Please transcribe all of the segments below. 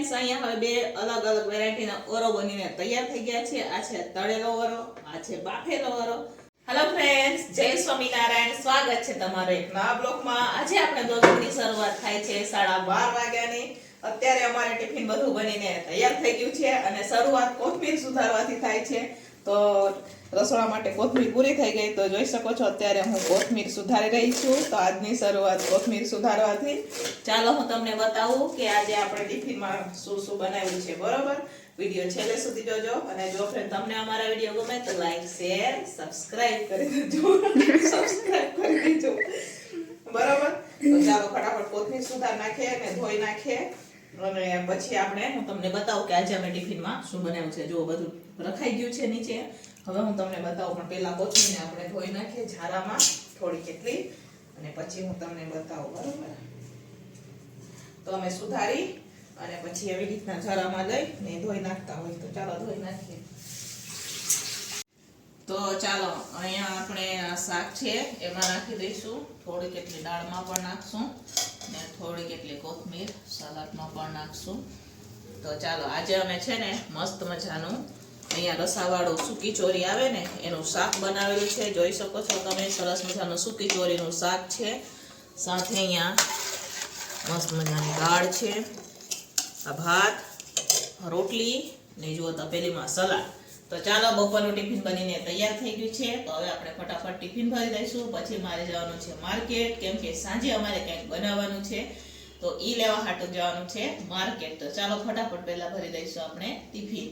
Friends, અહીંયા હવે બે અલગ અલગ વેરાયટીના ઓરો બનીને તૈયાર થઈ ગયા છે. આ છે તળેલો ઓરો, આ છે બાફેલો ઓરો. હેલો ફ્રેન્ડ્સ, જય સ્વામિનારાયણ. સ્વાગત છે તમારો એક નવા બ્લોગમાં. આજે આપણે બ્લોગની શરૂઆત થાય છે 12:30 વાગ્યાની. અત્યારે અમારે ટિફિન બધું બનીને તૈયાર થઈ ગયું છે અને શરૂઆત કોથમીર સુધારવાથી થાય છે. તો રસોડા માટે કોથમીર પૂરી થઈ ગઈ, તો જોઈ શકો છો અત્યારે હું કોથમીર સુધારી રહી છું. તો આજની શરૂઆત કોથમીર સુધારવાથી. ચાલો હું તમને બતાવું કે આજે આપણે ટિફિનમાં શું શું બનાવ્યું છે. બરોબર, વિડીયો છેલ્લે સુધી જોજો. અને જો ફ્રેન્ડ તમને અમારા વિડીયો ગમે તો લાઈક, શેર, સબસ્ક્રાઇબ કરી દેજો. સબસ્ક્રાઇબ કરી દેજો. બરોબર, તો ચાલો ફટાફટ કોથમીર સુધાર નાખીએ અને ધોઈ નાખીએ. અને પછી હું તમને બતાવું કે આજે અમે ટિફિનમાં શું બનાવ્યું છે. જો બધું રખાઈ ગયું છે નીચે. હવે હું તમને બતાવું, પણ પહેલા કોથમીરને આપણે ધોઈ નાખીએ ઝારામાં થોડી કેટલી, અને પછી હું તમને બતાવું. બરોબર, તો અમે સુધારી અને પછી એવી રીતના ઝારામાં લઈને ધોઈ નાખતા હોય. તો ચાલો ધોઈ નાખીએ. તો ચાલો અહીંયા આપણે આ શાક છે એમાં નાખી દઈશું. થોડી કેટલી દાળમાં પણ નાખશું ને થોડી કેટલી કોથમીર સલાડમાં પણ નાખશું. તો ચાલો આજે અમે છે ને મસ્ત મજાનું અહીંયા રસાવાળું સૂકી ચોરી આવે ને એનું શાક બનાવેલું છે. જોઈ શકો છો તમે, સરસ મજાનું સૂકી ચોરીનું શાક છે. સાથે અહીંયા મસ્ત મજાની દાળ છે, આ ભાત, રોટલી ને જુઓ તપેલીમાં સલાડ. તો ચાલો બપોરનું ટિફિન બનીને તૈયાર થઈ ગયું છે. તો હવે આપણે ફટાફટ ટિફિન ભરી દઈશું. પછી મારે જવાનું છે માર્કેટ, કેમ કે સાંજે અમારે કંઈક બનાવવાનું છે. તો ઈ લેવા હાટું જવાનું છે માર્કેટ. તો ચાલો ફટાફટ પહેલા ભરી દઈશું આપણે ટિફિન.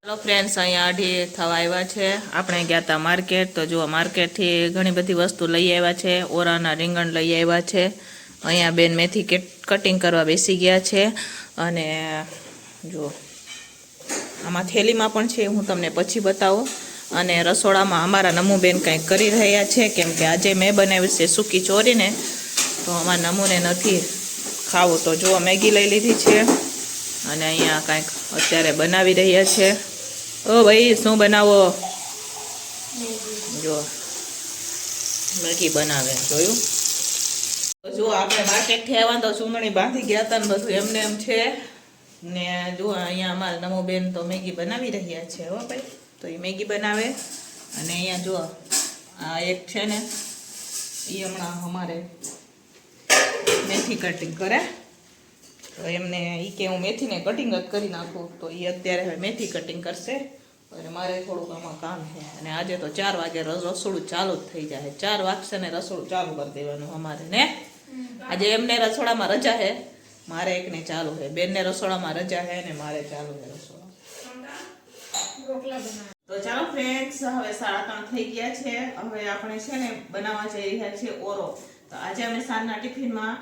ચાલો ફ્રેન્ડ્સ, અહીંયા 2:30 થવા આવ્યા છે. આપણે ગયા હતા માર્કેટ. તો જુઓ માર્કેટથી ઘણી બધી વસ્તુ લઈ આવ્યા છે. ઓરાના રીંગણ લઈ આવ્યા છે. અહીંયા બેન મેથી કટિંગ કરવા બેસી ગયા છે. અને જુઓ આમાં થેલીમાં પણ છે, હું તમને પછી બતાવું. અને રસોડામાં અમારા નમુબેન કંઈક કરી રહ્યા છે, કેમ કે આજે મેં બનાવી છે સૂકી ચોરીને, તો અમારા નમુને નથી ખાવું. તો જુઓ મેગી લઈ લીધી છે અને અહીંયા કાંઈક અત્યારે બનાવી રહ્યા છે. ઓ ભાઈ, શું બનાવો? જો મેગી બનાવે, જોયું? જો આપણે માર્કેટથી આવ્યા તો ચૂંદણી બાંધી ગયા હતા ને બધું એમને એમ છે. ને જો અહીંયા અમારા નમોબેન તો મેગી બનાવી રહ્યા છે. હો ભાઈ, તો એ મેગી બનાવે. અને અહીંયા જો આ એક છે ને, એ હમણાં અમારે મેથી કટિંગ કરે. તો એમને એ કે હું મેથીને કટિંગ જ કરી નાખું. તો એ અત્યારે હવે મેથી કટિંગ કરશે. અને મારે થોડુંક આમાં કામ છે. અને આજે તો 4 વાગે રસોડું ચાલુ જ થઈ જાય. 4 વાગશે ને રસોડું ચાલુ કરી દેવાનું અમારે ને. આજે એમને રસોડામાં રજા છે, મારે એકને ચાલુ છે. બેનને રસોડામાં રજા છે ને મારે ચાલુ છે રસોડા. તો ચાલો ફ્રેન્ડ્સ, હવે 3:30 થઈ ગયા છે. હવે આપણે છે ને બનાવવા જઈ રહ્યા છીએ ઓરો. તો આજે અમે સાંજના ટિફિનમાં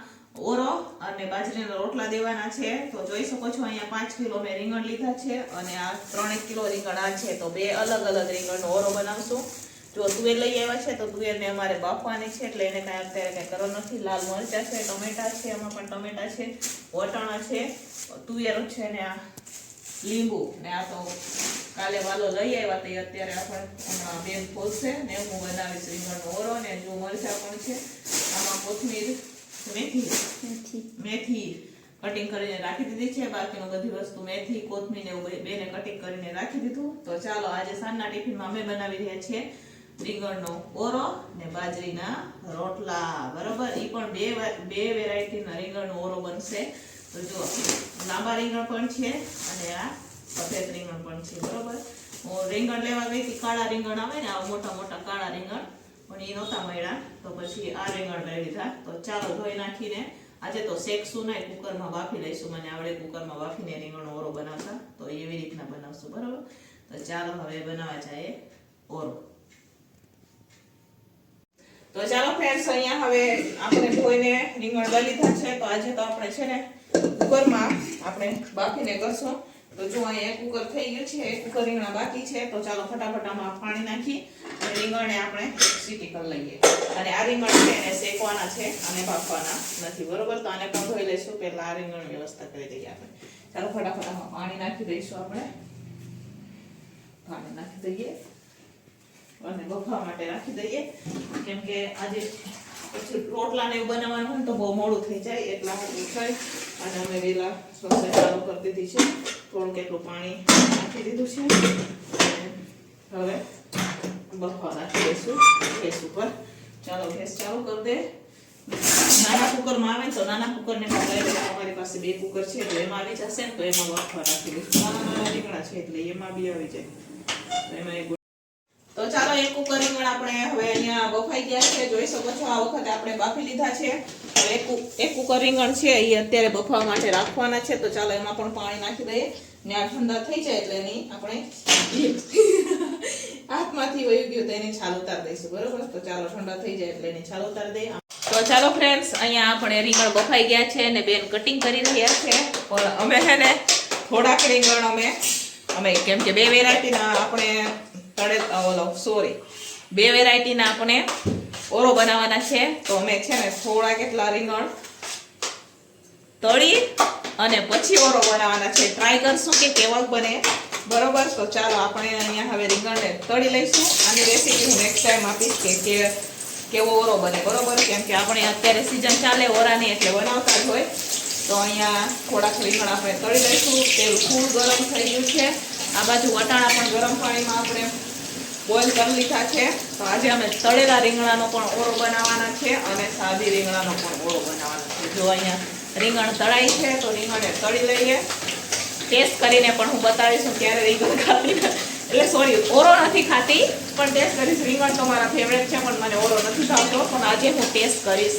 ઓરો અને બાજરીના રોટલા દેવાના છે. તો જોઈ શકો છો અહીંયા 5 કિલો મેં રીંગણ લીધા છે અને આ 3 કિલો રીંગણ આ છે. તો બે અલગ અલગ રીંગણનો ઓરો બનાવશું. જો તુવેર લઈ આવ્યા છે, તો તુવેરને અમારે બાફવાની છે, એટલે એને કાંઈ અત્યારે કંઈ કરવાનું નથી. લાલ મરચાં છે, ટમેટા છે, એમાં પણ ટમેટા છે, વટાણા છે, તુવેર છે ને આ લીંબુ. ને આ તો કાલે વાલો લઈ આવ્યા તો અત્યારે આપણે હમણાં બેન ખોલશે ને હું બનાવીશ રીંગણનો ઓરો. ને જો મરચાં પણ છે, આમાં કોથમીર, મેથી કટિંગ કરીને રાખી દીધી છે. બાકીનું બધી વસ્તુ મેથી, કોથમીર ને એવું બેને કટિંગ કરીને રાખી દીધું. તો ચાલો આજે સાંજના ટિફિનમાં અમે બનાવી રહ્યા છીએ રીંગણનો ઓરો ને બાજરીના રોટલા. બરોબર, એ પણ બે વેરાયટીના રીંગણનો ઓરો બનશે. તો જો લાંબા રીંગણ પણ છે અને આ સફેદ રીંગણ પણ છે. બરોબર, હું રીંગણ લેવા ગઈ હતી, કાળા રીંગણ આવે ને, આ મોટા મોટા કાળા રીંગણ, પણ એ નહોતા મળ્યા. તો પછી આ રીંગણ લઈ લીધા. તો ચાલો ધોઈ નાખીને આજે તો શેકશું નહીં, કુકરમાં બાફી લઈશું. મને આવડે કુકરમાં બાફીને રીંગણનો ઓરો બનાવતા, તો એવી રીતના બનાવશું. બરોબર, તો ચાલો હવે બનાવવા જાય ઓરો. તો ચાલો ફ્રેન્ડ્સ, અહીંયા હવે આપણે ધોઈને રીંગણ લઈ લીધા છે. તો આજે તો આપણે છે ને કુકરમાં આપણે બાફીને કરશું. તો જો અહીંયા એક કુકર થઈ ગયું છે, એક કુકર રીંગણા બાકી છે. તો ચાલો ફટાફટ આમાં પાણી નાખી અને રીંગણને આપણે સીટી કરી લઈએ. અને આ રીંગણ છે એને શેકવાના છે અને બાફવાના નથી. બરોબર, તો આને પણ ધોઈ લઈશું. પહેલા આ રીંગણની વ્યવસ્થા કરી દઈએ આપણે. ચાલો ફટાફટ આમાં પાણી નાખી દઈશું. આપણે પાણી નાખી દઈએ અને બફવા માટે રાખી દઈએ, કેમ કે આજે પછી રોટલા ને એવું બનાવવાનું હોય તો બહુ મોડું થઈ જાય. એટલા હાટું થઈ અને અમે વેલા રસોઈ ચાલુ કરી દીધી છે. થોડું કેટલું પાણી નાખી દીધું છે. હવે બફાવા નાખી દઈશું ગેસ ઉપર. ચાલો ગેસ ચાલુ કરી દે. નાના કુકરમાં આવે તો નાના કુકરને બદલે અમારી પાસે 2 કુકર છે, તો એમાં આવી જશે ને તો એમાં બફાવા નાખી દઈશું. નાના રીંગણા છે એટલે એમાં બી આવી જાય તો એમાં. તો ચાલો એક કુકર રીંગણ આપણે હવે અહીંયા બફાઈ ગયા છે. જોઈ શકો છો આ વખતે આપણે બાફી લીધા છે. હવે એક કુકર રીંગણ છે એ અત્યારે બફાવા માટે રાખવાના છે. તો ચાલો એમાં પણ પાણી નાખી દઈએ ને આ ઠંડા થઈ જાય એટલે એની આપણે હાથમાંથી વયું ગયું તો એની છાલ ઉતારી દઈશું. બરોબર, તો ચાલો ઠંડા થઈ જાય એટલે એની છાલ ઉતારી દઈએ. તો ચાલો ફ્રેન્ડ્સ, અહીંયા આપણે રીંગણ બફાઈ ગયા છે અને બેન કટિંગ કરી રહ્યા છે. પણ અમે છે ને થોડાક રીંગણ અમે કેમ કે 2 વેરાયટીના આપણે બે વેરાયટીના આપણે ઓરો બનાવવાના છે. તો અમે છે ને થોડા કેટલા રીંગણ તળી અને પછી ઓરો બનાવવાના છે. ટ્રાય કરશું કે કેવા બને. બરોબર, તો ચાલો આપણે અહીંયા હવે રીંગણને તળી લઈશું. આની રેસીપી હું નેક્સ્ટ ટાઈમ આપીશ કે કેવો ઓરો બને. બરોબર, કેમ કે આપણે અત્યારે સિઝન ચાલે ઓરાની એટલે બનાવતા જ હોય. તો અહીંયા થોડાક રીંગણ આપણે તળી લઈશું. તેલ ખૂબ ગરમ થઈ ગયું છે. આ બાજુ વટાણા પણ ગરમ પાણીમાં આપણે બોઇલ કરી લીધા છે. તો આજે અમે તળેલા રીંગણાનો પણ ઓરો બનાવવાના છે અને સાદી રીંગણાનો પણ ઓરો બનાવવાનો છે. જો અહીંયા રીંગણ તળાય છે તો રીંગણને તળી લઈએ. ટેસ્ટ કરીને પણ હું બતાવીશ ક્યારે રીંગણ ખાતી એટલે સોરી ઓરો નથી ખાતી પણ ટેસ્ટ કરીશ. રીંગણ તો મારા ફેવરેટ છે પણ મને ઓરો નથી ભાવતો. પણ આજે હું ટેસ્ટ કરીશ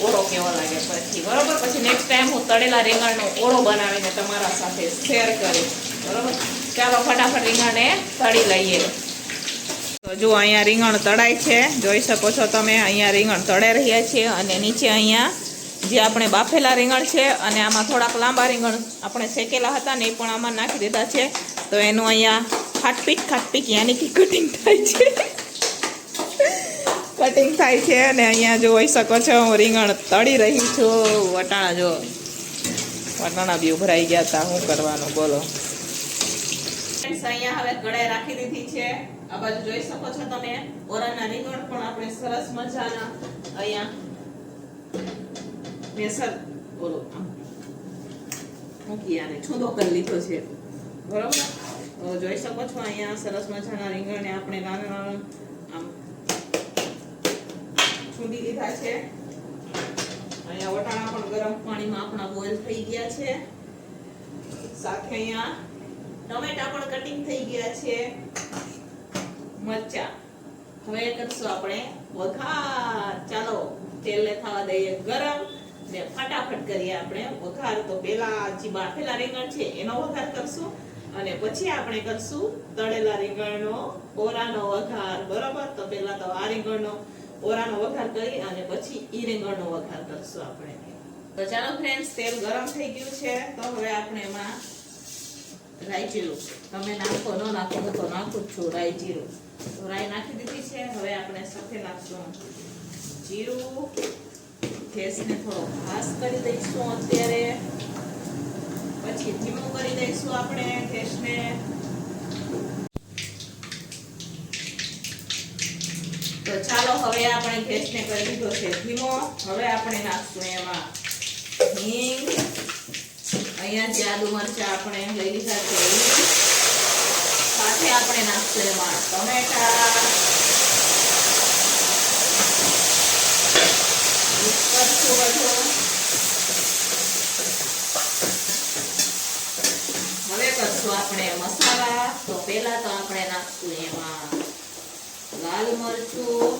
ઓરો કેવો લાગે પછી. બરોબર, પછી નેક્સ્ટ ટાઈમ હું તળેલા રીંગણનો ઓરો બનાવીને તમારા સાથે શેર કરીશ. બરોબર, ચાલો ફટાફટ રીંગણને તળી લઈએ. તો જો અહીંયા રીંગણ તળાય છે. જોઈ શકો છો તમે અહીંયા રીંગણ તળાઈ રહ્યા છે અને નીચે અહીંયા જે આપણે બાફેલા રીંગણ છે અને આમાં થોડાક લાંબા રીંગણ આપણે શેકેલા હતા ને એ પણ આમાં નાખી દીધા છે. તો એનું અહીંયા ખાટપીટ યાની કે કટિંગ થાય છે. કટિંગ થાય છે અને અહીંયા જોઈ શકો છો હું રીંગણ તળી રહી છું. વટાણા બી ઉભરાઈ ગયા હતા. શું કરવાનું બોલો. અહીંયા હવે કઢાઈ રાખી દીધી છે. આ બાજુ જોઈ શકો છો તમે ઓરાના રીંગણ પણ આપણે સરસ મજાના અહીંયા બેસર બોલો મૂકી આને છૂંદો કરી લીધો છે. બરોબર, તો જોઈ શકો છો અહીંયા સરસ મજાના રીંગણને આપણે નાના આમ છૂંદી લીધા છે. અહીંયા વટાણા પણ ગરમ પાણીમાં આપણા બોઇલ થઈ ગયા છે. સાથે અહીંયા ટમેટા પણ કટિંગ થઈ ગયા છે. મરચા હવે કરશું આપણે વઘાર. ચાલો તેલને થવા દઈએ ગરમ ને ફટાફટ કરીએ આપણે વઘાર. તો પેલા જે બાફેલા રીંગણ છે એનો વઘાર કરશું અને પછી આપણે કરશું તળેલા રીંગણનો ઓરાનો વઘાર. બરોબર, તો પેલા તો આ રીંગણનો ઓરાનો વઘાર કરી અને પછી ઈ રીંગણનો વઘાર કરશું આપણે. તો ચાલો ફ્રેન્ડ્સ, તેલ ગરમ થઈ ગયું છે. તો હવે આપણે એમાં રાઈ જીરું તમે નાખો ન નાખો હું તો નાખું જ છું. રાઈ જીરું તો રાઈ નાખી દીધી છે. હવે આપણે સાથે નાખશું જીરું. ગેસને થોડો ખાસ કરી દઈશું અત્યારે. પછી ધીમું કરી દઈશું આપણે ગેસને. તો ચાલો હવે આપણે ગેસને કરી દીધો છે ધીમો. હવે આપણે નાખશું એમાં હિંગ. અહીંયા જે આદુ મરચા આપણે લઈ લીધા છે સાથે આપણે નાખશું એમાં ટમેટા. હવે કરશું આપણે મસાલા. તો પહેલા તો આપણે નાખશું એમાં લાલ મરચું.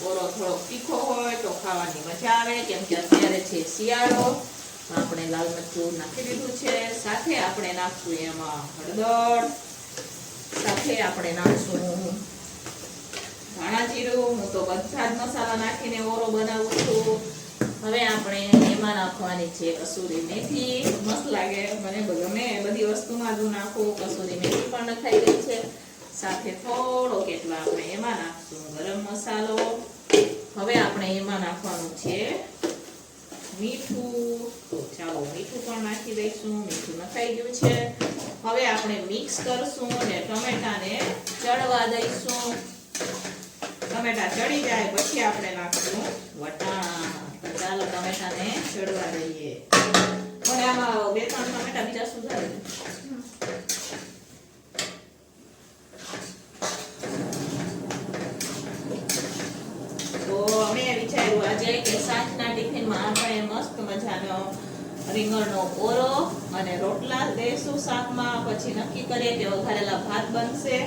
ઓરો થોડો તીખો હોય તો ખાવાની મજા આવે કેમ કે અત્યારે છે શિયાળો. આપણે લાલ મરચું નાખી દીધું છે. સાથે આપણે નાખશું એમાં હળદર. સાથે આપણે નાખશું ધાણા જીરું. હું તો બધા જ મસાલા નાખીને ઓરો બનાવું છું. હવે આપણે એમાં નાખવાની છે કસૂરી મેથી. મસ્ત લાગે, મને ગમે બધી વસ્તુમાં જ નાખું. કસૂરી મેથી પણ નખાઈ ગઈ છે. સાથે થોડો કેટલા આપણે એમાં નાખશું ગરમ મસાલો. હવે આપણે એમાં નાખવાનું છે મીઠું. તો ચાલો મીઠું પણ નાખી દઈશું. મીઠું નખાઈ ગયું છે. હવે આપણે મિક્સ કરશું અને ટમેટાને ચડવા દઈશું. ટમેટા ચડી જાય પછી આપણે નાખશું વટાણા. ચાલો ટમેટાને ચડવા દઈએ. મને આમાં 2-3 ટમેટા બીજા સુધારી દે. તો અમે વિચાર્યું આજે કે સાંજના ટિફિનમાં આપણે મસ્ત મજાનો રીંગણનો ઓરો અને રોટલા દેશું શાકમાં. પછી નક્કી કરીએ કે વઘારેલા ભાત બનશે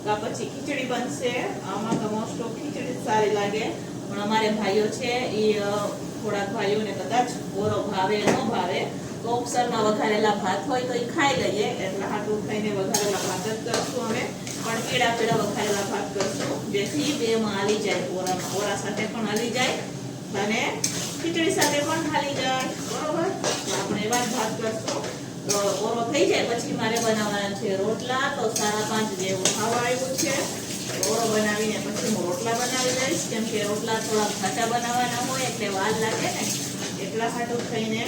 કે પછી ખીચડી બનશે. આમાં તો મોસ્ટ ઓફ ખીચડી સારી લાગે, પણ અમારે ભાઈઓ છે એ થોડાક ભાઈઓને કદાચ ઓરો ભાવે ન ભાવે તો ઓપ્શનમાં વઘારેલા ભાત હોય તો એ ખાઈ લઈએ, એટલે હાટું થઈને વઘારેલા ભાત જ કરશું અમે. પણ પીળા વઘારેલા ભાત કરશું, જેથી બેમાં હાલી જાય, ઓરા સાથે પણ હાલી જાય અને ખીચડી સાથે પણ હાલી જાય. બરોબર, તો આપણે એવા જ ભાત કરશું. તો ઓરો થઈ જાય પછી મારે બનાવવાના છે રોટલા. તો 5:30 જેવું ખાવા આવ્યું છે. ઓરો બનાવીને પછી હું રોટલા બનાવી દઈશ, કેમ કે રોટલા થોડા ઘાટા બનાવવાના હોય એટલે વાર લાગે ને, એટલા હાટું થઈને.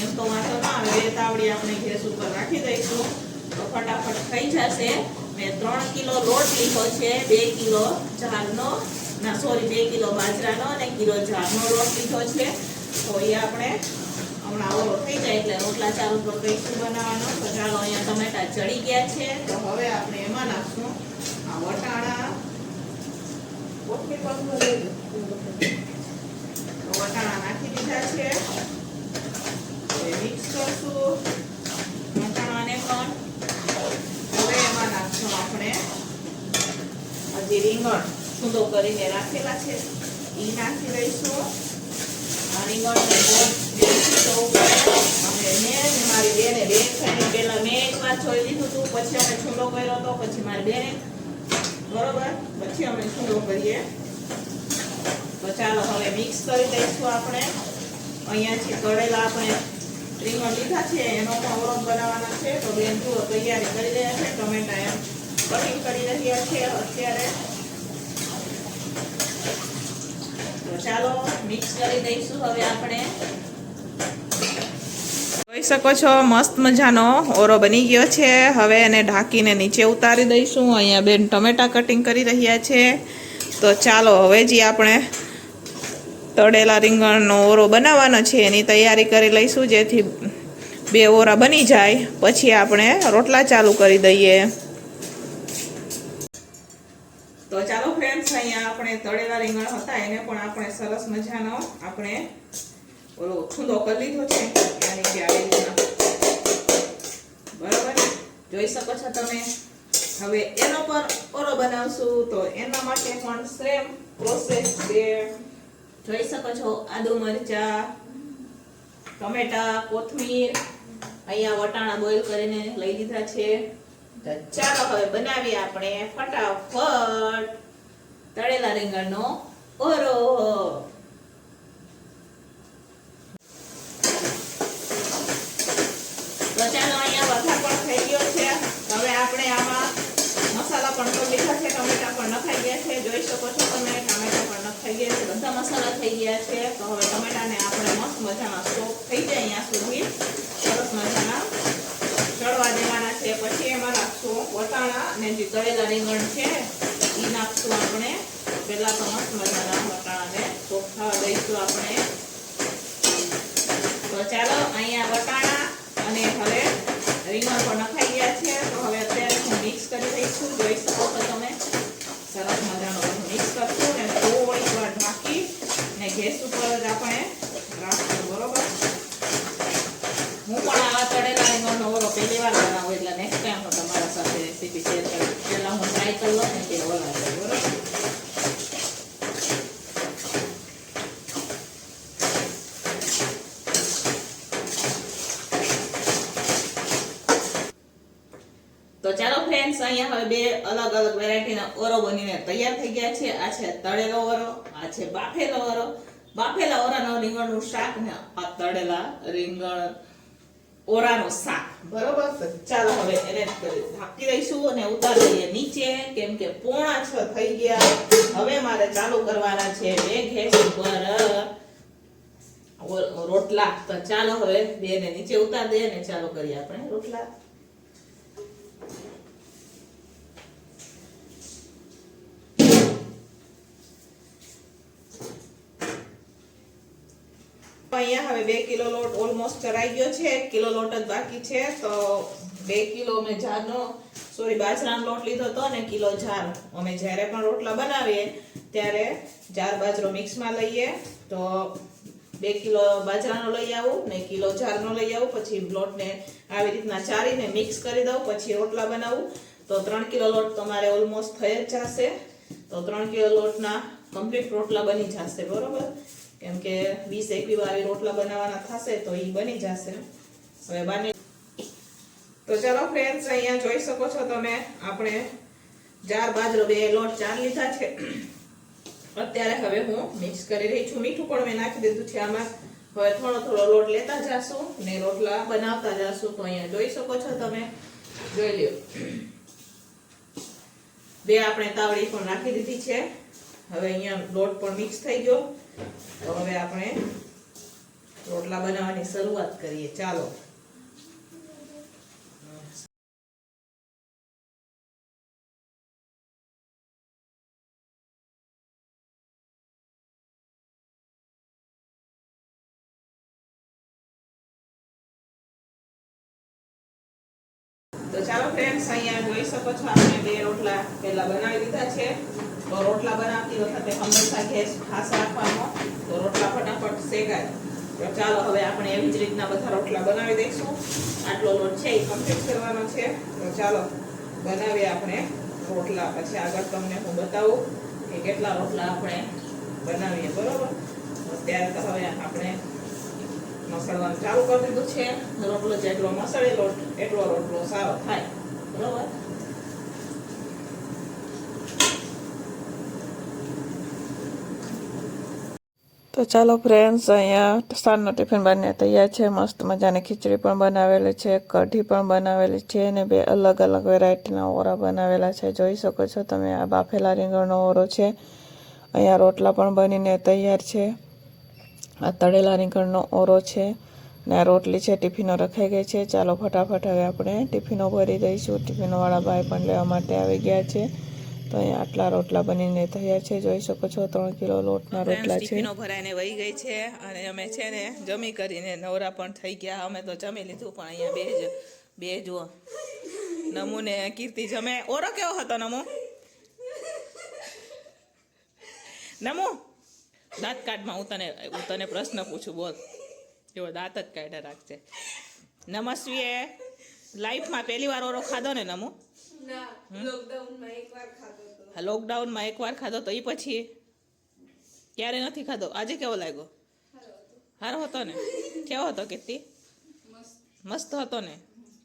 એમ તો વાંધો ના આવે, 2 તાવડી આપણે ગેસ ઉપર રાખી દઈશું તો ફટાફટ થઈ જશે. મેં 3 કિલો લોટ લીધો છે, 2 કિલો જારનો, 2 કિલો બાજરાનો અને કિલો જારનો લોટ લીધો છે. તો એ આપણે હમણાં ઓરો થઈ જાય એટલે રોટલા ચાલુ તો કઈશું બનાવવાનો. તો ચાલો, અહીંયા ટમેટા ચડી ગયા છે. તો હવે આપણે એમાં નાખશું આ વટાણા. વટાણા નાખી દીધા છે. મિક્સ કરશું વટાણાને પણ. હવે એમાં નાખશું આપણે હજી રીંગણ સૂંદો કરીને રાખેલા છે એ નાખી દઈશું. આ રીંગણને મારી બેને પેલા મેં એકવાર જોઈ લીધું હતું, પછી અમે છૂંદો કર્યો હતો, પછી મારી બેને, બરોબર, પછી અમે છૂંદો કરીએ. તો ચાલો હવે મિક્સ કરી દઈશું આપણે. અહીંયાથી તળેલા આપણે રીંગણ લીધા છે, એનો પણ ઓરો બનાવવાના છે. તો બેન જુઓ તૈયારી કરી રહ્યા છે, ટમેટા એમ કટિંગ કરી રહ્યા છે અત્યારે. તો ચાલો મિક્સ કરી દઈશું હવે આપણે. જોઈ શકો છો મસ્ત મજાનો ઓરો બની ગયો છે. હવે એને ઢાંકીને નીચે ઉતારી દઈશું. અહીંયા બેન ટમેટા કટિંગ કરી રહ્યા છે. તો ચાલો હવે જે આપણે તળેલા રીંગણનો ઓરો બનાવવાનો છે એની તૈયારી કરી લઈશું, જેથી 2 ઓરા બની જાય પછી આપણે રોટલા ચાલુ કરી દઈએ. તો ચાલો ફ્રેન્ડ્સ, અહીંયા આપણે તળેલા રીંગણ હતા એને પણ આપણે સરસ મજાનો આપણે ઓલો છૂંદો કરી લીધો છે. બરાબર, જોઈ શકો છો તમે. હવે એનો પર ઓરો બનાવશું તો એના માટે પણ સેમ પ્રોસેસ છે. જોઈ શકો છો આદુ મરચા, ટમેટા, કોથમીર, અહીંયા વટાણા બોઇલ કરીને લઈ લીધા છે. તો ચાલો હવે બનાવીએ આપણે ફટાફટ તળેલા રીંગણનો ઓરો. તો ચાલો, અહીંયા વઘાર પણ થઈ ગયો છે. હવે આપણે આમાં મસાલા પણ કરી લીધા છે, ટમેટા પણ નખાઈ ગયા છે. જોઈ શકો છો તમે, ટમેટા પણ નખાઈ ગયા છે, બધા મસાલા થઈ ગયા છે. તો હવે ટમેટાને આપણે મસ્ત મજાના સોફ્ટ થઈ જાય અહીંયા સુધી સરસ મજાના ચડવા દેવાના છે. પછી એમાં નાખશું વટાણા અને જે તળેલા રીંગણ છે એ નાખશું આપણે. પહેલા તો મસ્ત મજાના વટાણાને સોફ્ટ થવા દઈશું આપણે. તો ચાલો, અહીંયા વટાણા અને હવે રીંગણ પણ નખાઈ ગયા છે. તો હવે અત્યારે હું મિક્સ કરી દઈશું. જોઈ શકો છો તમે, સરસ મજાનો મિક્સ કરશું ને થોડીક વાર ઢાંકી ને ગેસ ઉપર જ આપણે રાખશું. બરોબર, હું પણ આવા તળેલા રીંગણનો ઓરો પહેલી વાર બનાવું, એટલે નેક્સ્ટ ટાઈમ હું તમારા સાથે રેસીપી શેર કરીશ. પહેલા હું ટ્રાય કરી લઉં ને કે ઓલા છે. બરોબર, તો ચાલો ફ્રેન્ડ્સ, અહીંયા હવે 2 અલગ અલગ વેરાયટીના ઓરો બનીને તૈયાર થઈ ગયા છે. આ છે તળેલો ઓરો, આ છે બાફેલો ઓરો. બાફેલા ઓરાનો રીંગણનું શાક ને આ તળેલા રીંગણ ઓરાનું શાક. બરોબર, ચાલો હવે એને ઢાંકી દઈશું અને ઉતારી દઈએ નીચે, કેમ કે 5:45 થઈ ગયા. હવે મારે ચાલુ કરવાના છે 2 ગેસ ઉપર રોટલા. તો ચાલો હવે 2 ને નીચે ઉતારી દઈએ અને ચાલુ કરીએ આપણે રોટલા. અહીંયા હવે 2 કિલો લોટ ઓલમોસ્ટ ચરાઈ ગયો છે, 1 કિલો લોટ જ બાકી છે. તો 2 કિલો મેં બાજરાનો લોટ લીધો હતો ને કિલો જાર. અમે જ્યારે પણ રોટલા બનાવીએ ત્યારે જાર બાજરો મિક્સમાં લઈએ. તો 2 કિલો બાજરાનો લઈ આવું ને કિલો જારનો લઈ આવું. પછી લોટને આવી રીતના ચારીને મિક્સ કરી દઉં, પછી રોટલા બનાવું. તો 3 કિલો લોટ તમારે ઓલમોસ્ટ થઈ જ જશે. તો 3 કિલો લોટના કમ્પ્લીટ રોટલા બની જશે, બરોબર. કેમ કે 20-21 વાર રોટલા બનાવવાના થશે તો એ બની જશે. હવે બની તો ચાલો ફ્રેન્ડ્સ, અહીંયા જોઈ શકો છો તમે, આપણે જાર બાજરો 2 લોટ ચાર લીધા છે. અત્યારે હવે હું મિક્સ કરી રહી છું. મીઠું પણ મેં નાખી દીધું છે આમાં. હવે થોડો થોડો લોટ લેતા જાશું ને રોટલા બનાવતા જાશું. તો અહીંયા જોઈ શકો છો તમે, જોઈ લ્યો. 2 આપણે તાવડી પણ નાખી દીધી છે. હવે અહીંયા લોટ પણ મિક્સ થઈ ગયો. તો હવે આપણે રોટલા બનાવવાની શરૂઆત કરીએ. ચાલો. તો ચાલો ફ્રેન્ડ્સ, અહીંયા જોઈ શકો છો આપણે 2 રોટલા પહેલા બનાવી દીધા છે. તો રોટલા બનાવતી વખતે હંમેશા ગેસ ફાસ્ટ રાખવાનો, તો રોટલા ફટાફટ શેકાય. તો ચાલો હવે આપણે એવી જ રીતના બધા રોટલા બનાવી દઈશું. આટલો લોટ છે એ કમ્પ્લીટ કરવાનો છે. તો ચાલો બનાવીએ આપણે રોટલા. પછી આગળ તમને હું બતાવું કે કેટલા રોટલા આપણે બનાવીએ, બરોબર. અત્યારે તો હવે આપણે મસળવાનું ચાલુ કરી દીધું છે. રોટલો જેટલો મસળે લોટ એટલો રોટલો સારો થાય, બરોબર. તો ચાલો ફ્રેન્ડ્સ, અહીંયા સાંજનો ટિફિન બનીને તૈયાર છે. મસ્ત મજાની ખીચડી પણ બનાવેલી છે, કઢી પણ બનાવેલી છે અને 2 અલગ અલગ વેરાયટીના ઓરા બનાવેલા છે. જોઈ શકો છો તમે, આ બાફેલા રીંગણનો ઓરો છે. અહીંયા રોટલા પણ બનીને તૈયાર છે. આ તળેલા રીંગણનો ઓરો છે ને આ રોટલી છે. ટિફિનો રખાઈ ગઈ છે. ચાલો ફટાફટ હવે આપણે ટિફિનો ભરી દઈશું. ટિફિનોવાળા ભાઈ પણ લેવા માટે આવી ગયા છે. તો અહીંયા આટલા રોટલા બનીને તૈયાર છે. જોઈ શકો છો 3 કિલો લોટના રોટલા છે. ટિફિનો ભરાઈને વહી ગઈ છે અને અમે છે ને જમી કરીને નવરા પણ થઈ ગયા. અમે તો જમી લીધું, પણ અહીંયા બે જુઓ, નમુ ને કીર્તિ જમે. ઓરો કેવો હતો નમુ? નમુ દાંત કાઢમાં હું તને પ્રશ્ન પૂછું, બોલ. એવો દાંત જ કાઢ્યા રાખશે. નમસ્વીએ લાઈફમાં પહેલી વાર ઓરો ખાધો ને નમુ? લોકડાઉનમાં એકવાર ખાધો તો એ પછી ક્યારે નથી ખાધો. આજે કેવો લાગ્યો? સારો હતો ને? કેવો હતો કીર્તિ? મસ્ત હતો ને?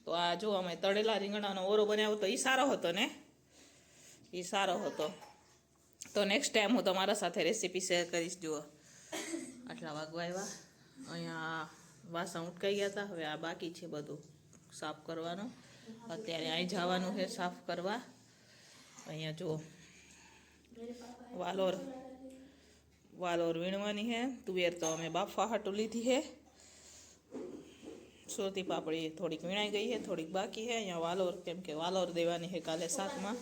તો આ જો અમે તળેલા રીંગણાનો ઓરો બનાવ્યો તો એ સારો હતો ને? એ સારો હતો. તો નેક્સ્ટ ટાઈમ હું તમારા સાથે રેસીપી શેર કરીશ. જુઓ આટલા વાગવા આવ્યા. અહીંયા વાસણ ઉટકાઈ ગયા હતા. હવે આ બાકી છે બધું સાફ કરવાનું. અત્યારે અહીં જવાનું છે સાફ કરવા. અહીંયા જુઓ વાલોર વીણવાની છે. તુવેર તો અમે બાફવા હાટું લીધી છે. સુરતી પાપડી થોડીક વીણાઈ ગઈ છે, થોડીક બાકી છે. અહીંયા વાલોર, કેમ કે વાલોર દેવાની છે કાલે શાકમાં.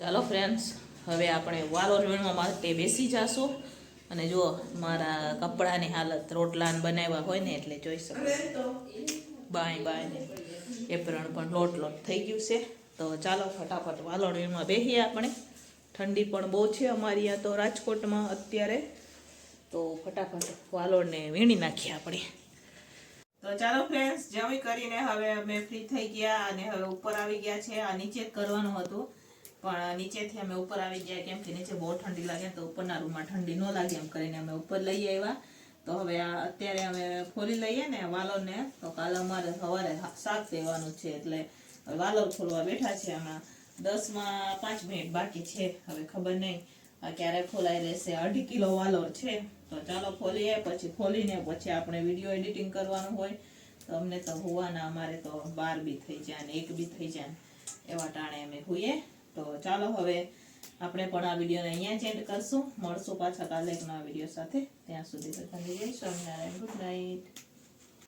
ચાલો ફ્રેન્ડ્સ, હવે આપણે વાલોર વીણવા માટે બેસી જાશું. અને જુઓ મારા કપડાની હાલત, રોટલાને બનાવ્યા હોય ને એટલે જોઈ શકો. બાય ને એપ્રણ પણ લોટ થઈ ગયું છે. તો ચાલો ફટાફટ વાલોર વીણવા બેસીએ આપણે. ઠંડી પણ બહુ છે અમારી અહીંયા તો રાજકોટમાં અત્યારે. તો ફટાફટ વાલોરને વીણી નાખીએ આપણે. તો ચાલો ફ્રેન્ડ્સ, જમી કરીને હવે અમે ફ્રી થઈ ગયા અને હવે ઉપર આવી ગયા છે. આ નીચે જ કરવાનું હતું, પણ નીચેથી અમે ઉપર આવી ગયા કેમ કે નીચે બહુ ઠંડી લાગે, તો ઉપરના રૂમમાં ઠંડી ન લાગે એમ કરીને અમે ઉપર લઈ આવ્યા. તો હવે અત્યારે અમે ખોલી લઈએ ને વાલોરને. તો કાલે અમારે સવારે શાક દેવાનું છે એટલે વાલોર ખોલવા બેઠા છે. આમાં 10માં 5 મિનિટ બાકી છે. હવે ખબર નહીં ક્યારે ખોલાઈ રહેશે. 2.5 કિલો વાલોર છે. તો ચાલો ખોલીએ. પછી ખોલીને પછી આપણે વિડીયો એડિટિંગ કરવાનું હોય. તો અમને તો હોવાના અમારે તો 12 બી થઈ જાય ને 1 બી થઈ જાય એવા ટાણે અમે હોઈએ. તો ચાલો હવે આપણે પણ આ વિડીયોને અહીંયા જ એન્ડ કરશું. મળશું પાછા કાલે એક નવા વિડીયો સાથે. ત્યાં સુધી બધાને જય સ્વામિનારાયણ. Good night.